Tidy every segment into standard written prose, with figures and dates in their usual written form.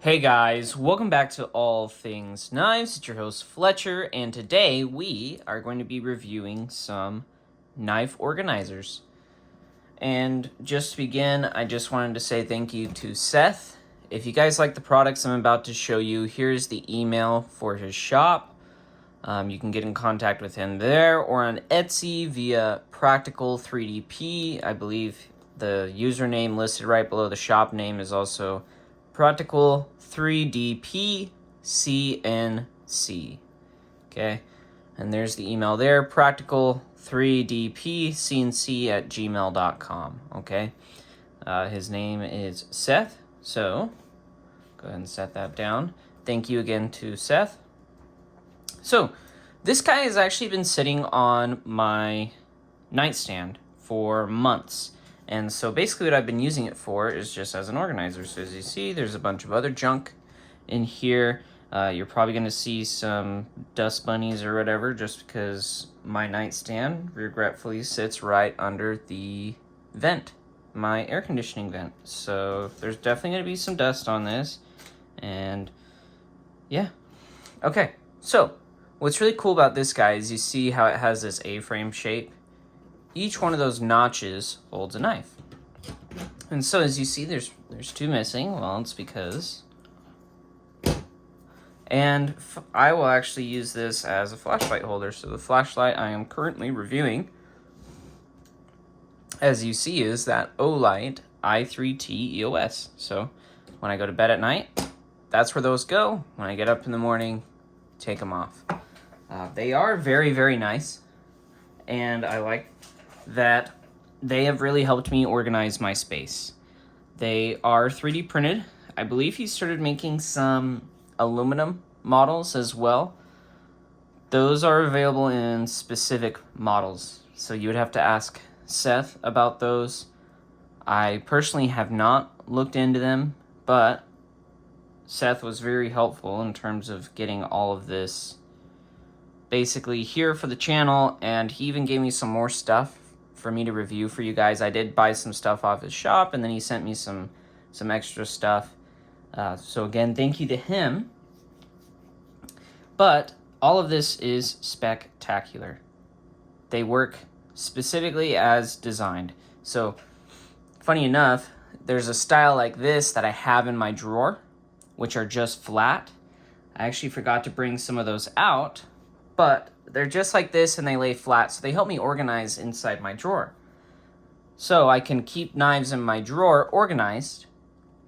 Hey guys, welcome back to All Things Knives. It's your host Fletcher, and today we are going to be reviewing some knife organizers. And just to begin, I just wanted to say thank you to Seth. If you guys like the products I'm about to show you, here's the email for his shop. You can get in contact with him there or on Etsy via Practical 3DP. I believe the username listed right below the shop name is also Practical 3DP CNC. Okay, and there's the email there, Practical 3DP CNC at gmail.com. Okay, his name is Seth, so go ahead and set that down. Thank you again to Seth. So, this guy has actually been sitting on my nightstand for months. And so basically what I've been using it for is just as an organizer. So as you see, there's a bunch of other junk in here. You're probably going to see some dust bunnies or whatever just because my nightstand regretfully sits right under the vent, my air conditioning vent. So there's definitely going to be some dust on this. And yeah. Okay, so what's really cool about this guy is you see how it has this A-frame shape. Each one of those notches holds a knife. And so as you see, there's two missing. Well, it's because... And I will actually use this as a flashlight holder. So the flashlight I am currently reviewing, as you see, is that Olight i3T EOS. So when I go to bed at night, that's where those go. When I get up in the morning, take them off. They are very, very nice. And I like that they have really helped me organize my space. They are 3D printed. I believe he started making some aluminum models as well. Those are available in specific models, so you would have to ask Seth about those. I personally have not looked into them, but Seth was very helpful in terms of getting all of this basically here for the channel, and he even gave me some more stuff for me to review for you guys. I did buy some stuff off his shop, and then he sent me some extra stuff. So again, thank you to him. But all of this is spectacular. They work specifically as designed. So funny enough, there's a style like this that I have in my drawer, which are just flat. I actually forgot to bring some of those out, but they're just like this and they lay flat, so they help me organize inside my drawer. So I can keep knives in my drawer organized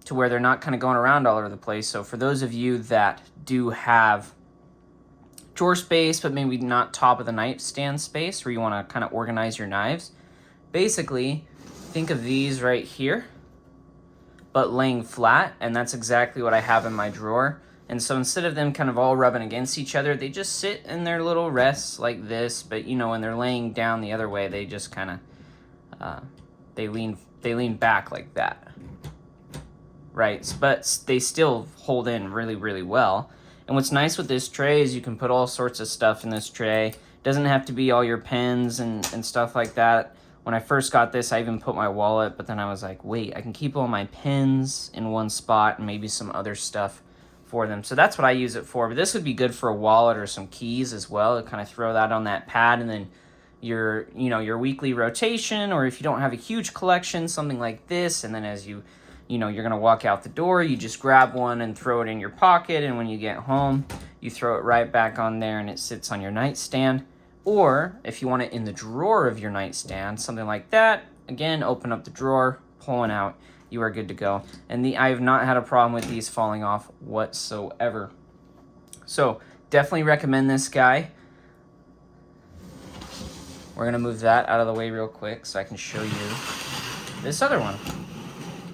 to where they're not kind of going around all over the place. So for those of you that do have drawer space, but maybe not top of the nightstand space, where you want to kind of organize your knives, basically think of these right here, but laying flat, and that's exactly what I have in my drawer. And so instead of them kind of all rubbing against each other, they just sit in their little rests like this. But you know, when they're laying down the other way, they just kind of they lean back like that, right? But they still hold in really, really well. And what's nice with this tray is you can put all sorts of stuff in this tray. It doesn't have to be all your pens and stuff like that. When I first got this, I even put my wallet, but then I was like, wait, I can keep all my pens in one spot and maybe some other stuff for them. So that's what I use it for. But this would be good for a wallet or some keys as well, to kind of throw that on that pad, and then your weekly rotation, or if you don't have a huge collection, something like this, and then as you're gonna walk out the door, you just grab one and throw it in your pocket, and when you get home, you throw it right back on there and it sits on your nightstand. Or if you want it in the drawer of your nightstand, something like that, again, open up the drawer, pull it out, you are good to go. And I have not had a problem with these falling off whatsoever. So definitely recommend this guy. We're gonna move that out of the way real quick so I can show you this other one.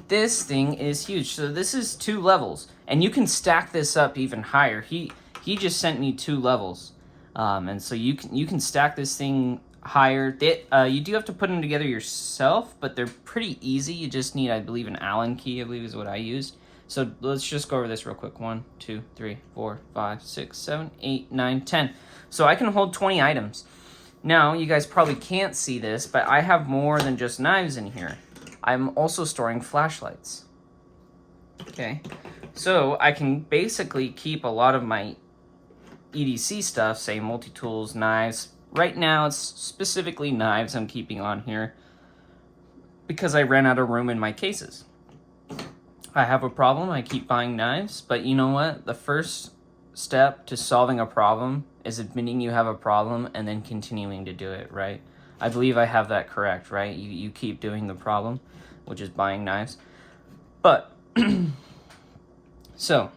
This thing is huge. So this is 2 levels, and you can stack this up even higher. He just sent me 2 levels, and so you can stack this thing higher. You do have to put them together yourself, but they're pretty easy. You just need, I believe, an Allen key, I believe is what I used. So let's just go over this real quick. 1, 2, 3, 4, 5, 6, 7, 8, 9, 10. So I can hold 20 items. Now, you guys probably can't see this, but I have more than just knives in here. I'm also storing flashlights. Okay, so I can basically keep a lot of my EDC stuff, say multi-tools, knives. Right now it's specifically knives I'm keeping on here because I ran out of room in my cases. I have a problem, I keep buying knives, but you know what? The first step to solving a problem is admitting you have a problem and then continuing to do it, right? I believe I have that correct, right? You keep doing the problem, which is buying knives. But, so,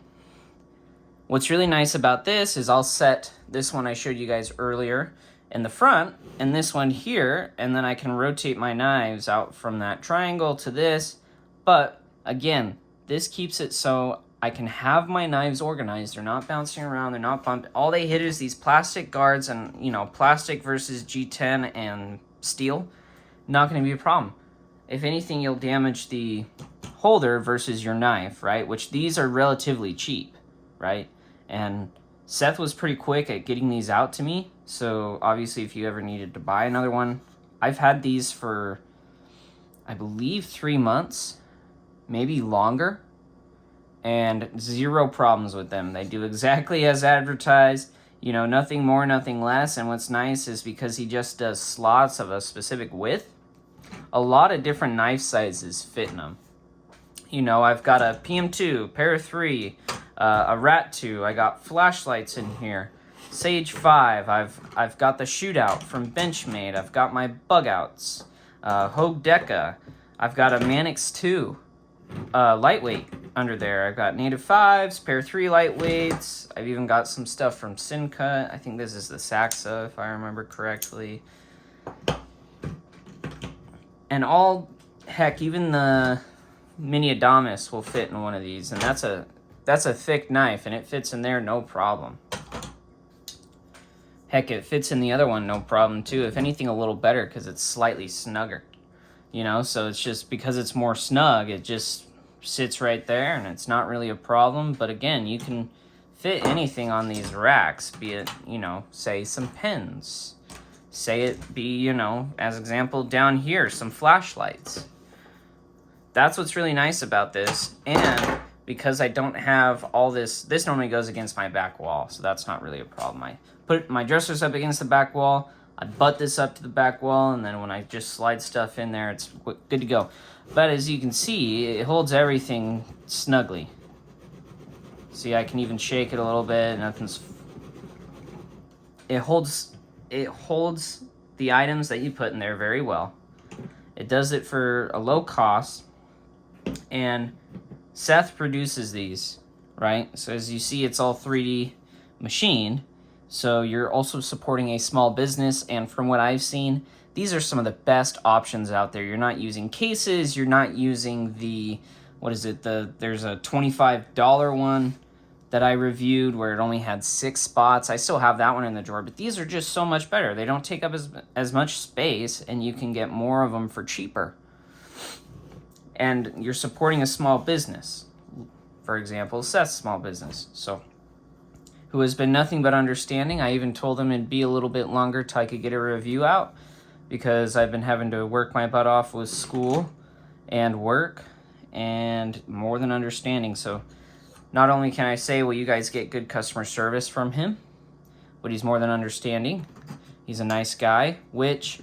what's really nice about this is I'll set this one I showed you guys earlier in the front, and this one here, and then I can rotate my knives out from that triangle to this. But, again, this keeps it so I can have my knives organized. They're not bouncing around, they're not bumping. All they hit is these plastic guards, and, you know, plastic versus G10 and steel, not going to be a problem. If anything, you'll damage the holder versus your knife, right? Which these are relatively cheap, right? And Seth was pretty quick at getting these out to me. So obviously if you ever needed to buy another one, I've had these for, I believe, 3 months, maybe longer, and zero problems with them. They do exactly as advertised, you know, nothing more, nothing less. And what's nice is because he just does slots of a specific width, a lot of different knife sizes fit in them. You know, I've got a PM2, Para 3, a Rat 2. I got flashlights in here. Sage 5. I've got the Shootout from Benchmade. I've got my Bug Outs. Hogue Deca. I've got a Manix 2, lightweight under there. I've got Native 5s, Para 3 lightweights. I've even got some stuff from Sincut. I think this is the Saxa, if I remember correctly. And all, heck, even the Mini Adamas will fit in one of these, and that's a thick knife, and it fits in there no problem. Heck, it fits in the other one no problem too. If anything, a little better because it's slightly snugger, you know. So it's just because it's more snug, it just sits right there, and it's not really a problem. But again, you can fit anything on these racks, be it, you know, say some pens, say it be, you know, as example down here, some flashlights. That's what's really nice about this. And because I don't have all this normally goes against my back wall, so that's not really a problem. I put my dressers up against the back wall, I butt this up to the back wall, and then when I just slide stuff in there, it's good to go. But as you can see, it holds everything snugly. See, I can even shake it a little bit, nothing's... It holds the items that you put in there very well. It does it for a low cost. And Seth produces these, right? So as you see, it's all 3D machined. So you're also supporting a small business. And from what I've seen, these are some of the best options out there. You're not using cases. You're not using the, what is it? There's a $25 one that I reviewed where it only had 6 spots. I still have that one in the drawer, but these are just so much better. They don't take up as much space, and you can get more of them for cheaper. And you're supporting a small business. For example, Seth's small business, so who has been nothing but understanding. I even told him it'd be a little bit longer till I could get a review out because I've been having to work my butt off with school and work, and more than understanding. So not only can I say, well, you guys get good customer service from him, but he's more than understanding. He's a nice guy, which,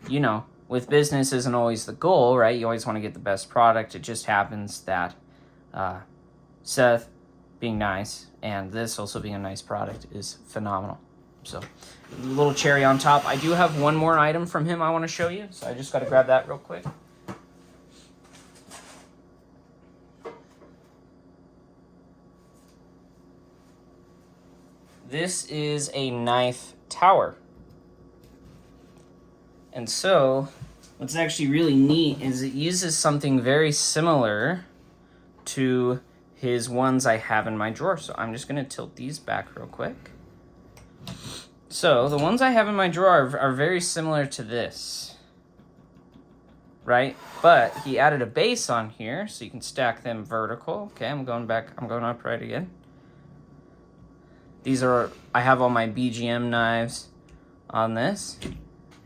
you know, with business isn't always the goal, right? You always want to get the best product. It just happens that Seth being nice and this also being a nice product is phenomenal. So, a little cherry on top. I do have one more item from him I want to show you, so I just got to grab that real quick. This is a knife tower. And so, what's actually really neat is it uses something very similar to his ones I have in my drawer. So I'm just going to tilt these back real quick. So the ones I have in my drawer are very similar to this, right? But he added a base on here so you can stack them vertical. Okay, I'm going upright again. These are, I have all my BGM knives on this.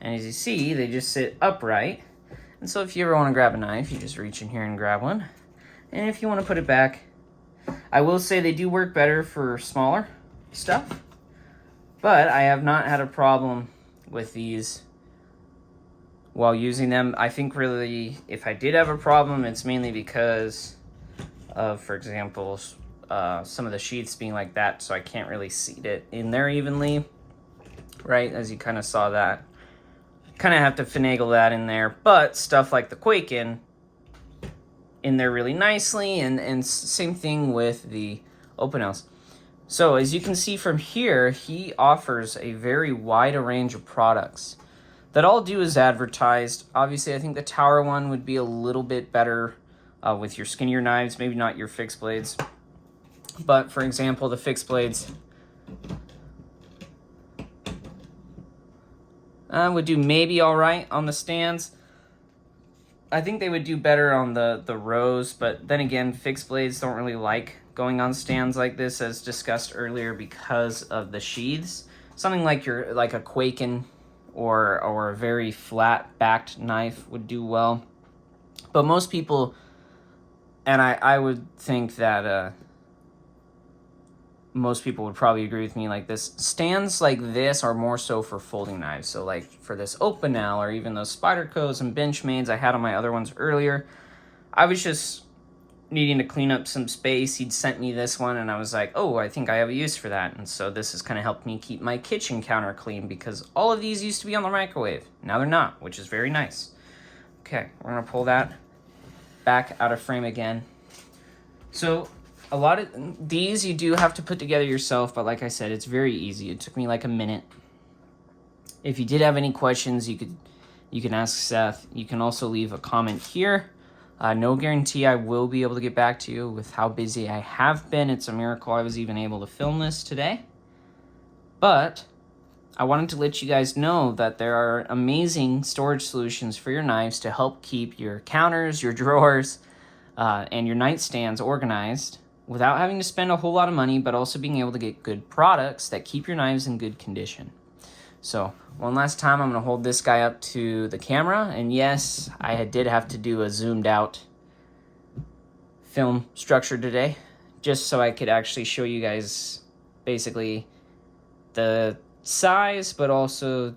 And as you see, they just sit upright. And so if you ever want to grab a knife, you just reach in here and grab one. And if you want to put it back, I will say they do work better for smaller stuff, but I have not had a problem with these while using them. I think really if I did have a problem, it's mainly because of, for example, some of the sheaths being like that, so I can't really seat it in there evenly, right? As you kind of saw that. Kind of have to finagle that in there, but stuff like the Quake in there really nicely, and same thing with the Opinels. So as you can see from here, he offers a very wide range of products that all do as advertised. Obviously, I think the Tower one would be a little bit better with your skinnier knives, maybe not your fixed blades. But for example, the fixed blades would do maybe all right on the stands. I think they would do better on the rows, but then again, fixed blades don't really like going on stands like this, as discussed earlier, because of the sheaths. Something like a Quaken or a very flat backed knife would do well. But most people, and I would think that most people would probably agree with me like this, stands like this are more so for folding knives. So like for this Opinel or even those Spydercos and Benchmades I had on my other ones earlier, I was just needing to clean up some space. He'd sent me this one and I was like, oh, I think I have a use for that. And so this has kind of helped me keep my kitchen counter clean, because all of these used to be on the microwave. Now they're not, which is very nice. Okay, we're gonna pull that back out of frame again. So a lot of these you do have to put together yourself, but like I said, it's very easy. It took me like a minute. If you did have any questions, you can ask Seth. You can also leave a comment here. No guarantee I will be able to get back to you with how busy I have been. It's a miracle I was even able to film this today. But I wanted to let you guys know that there are amazing storage solutions for your knives to help keep your counters, your drawers, and your nightstands organized without having to spend a whole lot of money, but also being able to get good products that keep your knives in good condition. So one last time, I'm going to hold this guy up to the camera. And yes, I did have to do a zoomed out film structure today, just so I could actually show you guys basically the size, but also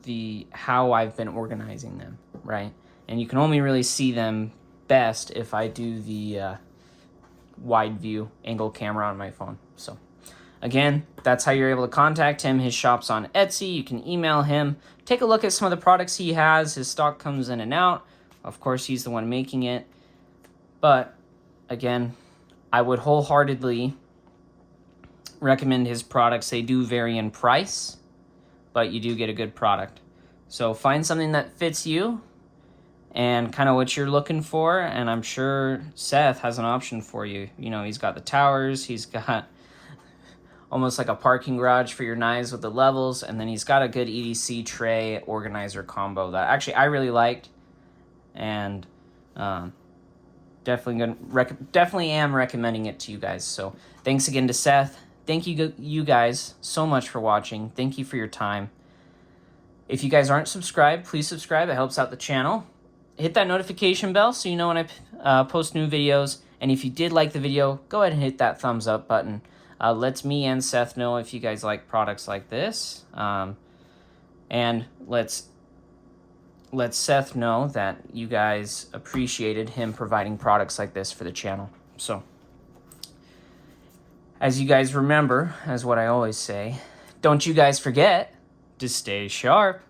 how I've been organizing them, right? And you can only really see them best if I do the wide view angle camera on my phone. So again, that's how you're able to contact him. His shop's on Etsy. You can email him. Take a look at some of the products he has. His stock comes in and out. Of course, he's the one making it. But again, I would wholeheartedly recommend his products. They do vary in price, but you do get a good product. So find something that fits you and kind of what you're looking for, and I'm sure Seth has an option for you. You know, he's got the towers, he's got almost like a parking garage for your knives with the levels, and then he's got a good EDC tray organizer combo that actually I really liked, and definitely am recommending it to you guys. So thanks again to Seth. Thank you guys so much for watching. Thank you for your time. If you guys aren't subscribed, please subscribe. It helps out the channel. Hit that notification bell so you know when I post new videos. And if you did like the video, go ahead and hit that thumbs up button. Lets me and Seth know if you guys like products like this. And let's Seth know that you guys appreciated him providing products like this for the channel. So, as you guys remember, as what I always say, don't you guys forget to stay sharp.